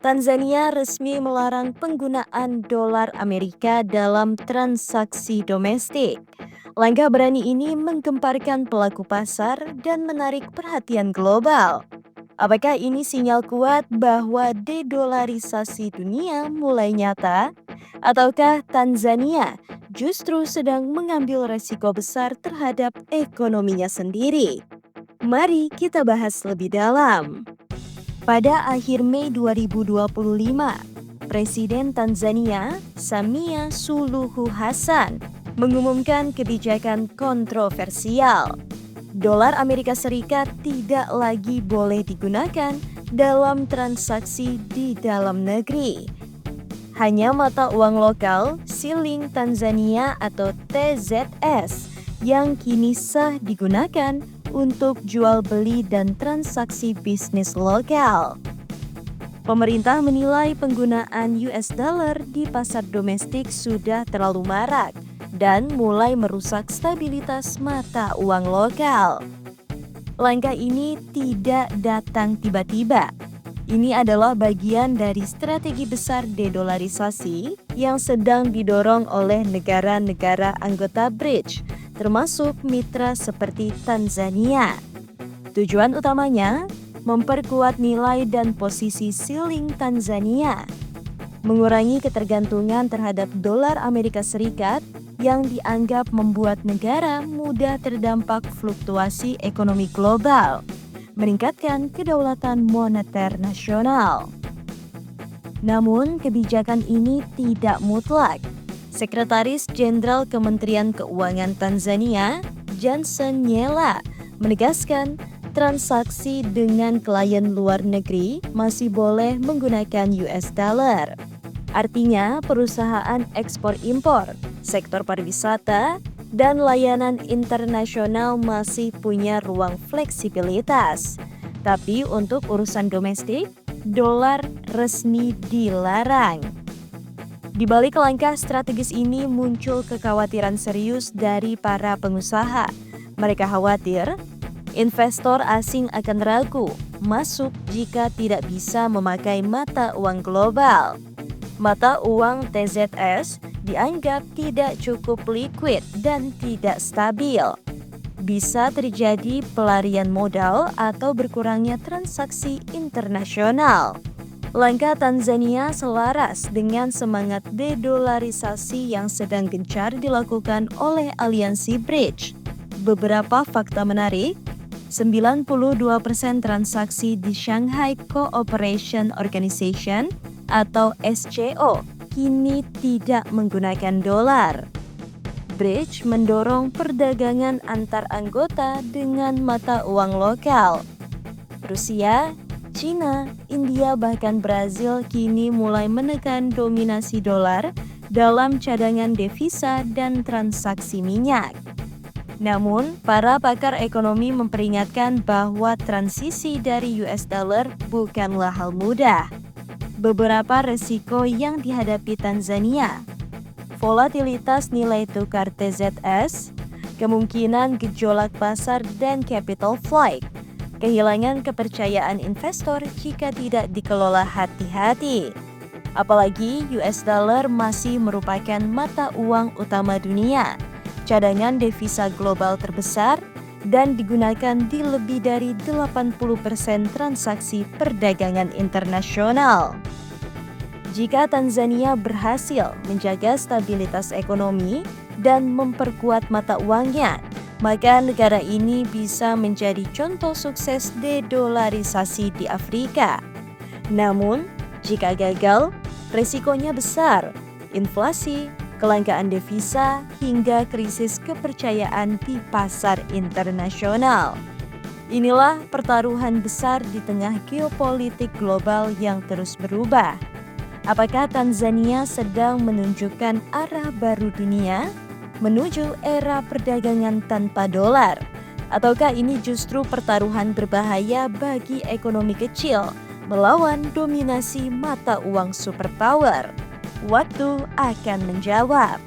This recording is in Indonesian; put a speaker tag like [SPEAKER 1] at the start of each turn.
[SPEAKER 1] Tanzania resmi melarang penggunaan dolar Amerika dalam transaksi domestik. Langkah berani ini menggemparkan pelaku pasar dan menarik perhatian global. Apakah ini sinyal kuat bahwa dedolarisasi dunia mulai nyata? Ataukah Tanzania justru sedang mengambil resiko besar terhadap ekonominya sendiri? Mari kita bahas lebih dalam. Pada akhir Mei 2025, Presiden Tanzania Samia Suluhu Hassan mengumumkan kebijakan kontroversial. Dolar Amerika Serikat tidak lagi boleh digunakan dalam transaksi di dalam negeri. Hanya mata uang lokal, Siling Tanzania atau TZS, yang kini sah digunakan untuk jual beli dan transaksi bisnis lokal. Pemerintah menilai penggunaan US dollar di pasar domestik sudah terlalu marak dan mulai merusak stabilitas mata uang lokal. Langkah ini tidak datang tiba-tiba. Ini adalah bagian dari strategi besar dedolarisasi yang sedang didorong oleh negara-negara anggota BRICS, termasuk mitra seperti Tanzania. Tujuan utamanya memperkuat nilai dan posisi Siling Tanzania, mengurangi ketergantungan terhadap dolar Amerika Serikat yang dianggap membuat negara mudah terdampak fluktuasi ekonomi global, meningkatkan kedaulatan moneter nasional. Namun, kebijakan ini tidak mutlak. Sekretaris Jenderal Kementerian Keuangan Tanzania, Johnson Nyela, menegaskan transaksi dengan klien luar negeri masih boleh menggunakan US dollar. Artinya, perusahaan ekspor-impor, sektor pariwisata, dan layanan internasional masih punya ruang fleksibilitas. Tapi untuk urusan domestik, dolar resmi dilarang. Di balik langkah strategis ini muncul kekhawatiran serius dari para pengusaha. Mereka khawatir investor asing akan ragu masuk jika tidak bisa memakai mata uang global. Mata uang TZS dianggap tidak cukup liquid dan tidak stabil. Bisa terjadi pelarian modal atau berkurangnya transaksi internasional. Langkah Tanzania selaras dengan semangat dedolarisasi yang sedang gencar dilakukan oleh aliansi BRICS. Beberapa fakta menarik, 92% transaksi di Shanghai Cooperation Organization atau SCO kini tidak menggunakan dolar. BRICS mendorong perdagangan antar anggota dengan mata uang lokal. Rusia, China, India, bahkan Brazil kini mulai menekan dominasi dolar dalam cadangan devisa dan transaksi minyak. Namun, para pakar ekonomi memperingatkan bahwa transisi dari US dollar bukanlah hal mudah. Beberapa resiko yang dihadapi Tanzania: volatilitas nilai tukar TZS, kemungkinan gejolak pasar dan capital flight, kehilangan kepercayaan investor jika tidak dikelola hati-hati. Apalagi US dollar masih merupakan mata uang utama dunia, cadangan devisa global terbesar, dan digunakan di lebih dari 80% transaksi perdagangan internasional. Jika Tanzania berhasil menjaga stabilitas ekonomi dan memperkuat mata uangnya, maka negara ini bisa menjadi contoh sukses dedolarisasi di Afrika. Namun, jika gagal, resikonya besar: inflasi, kelangkaan devisa, hingga krisis kepercayaan di pasar internasional. Inilah pertaruhan besar di tengah geopolitik global yang terus berubah. Apakah Tanzania sedang menunjukkan arah baru dunia menuju era perdagangan tanpa dolar? Ataukah ini justru pertaruhan berbahaya bagi ekonomi kecil melawan dominasi mata uang superpower? Waktu akan menjawab.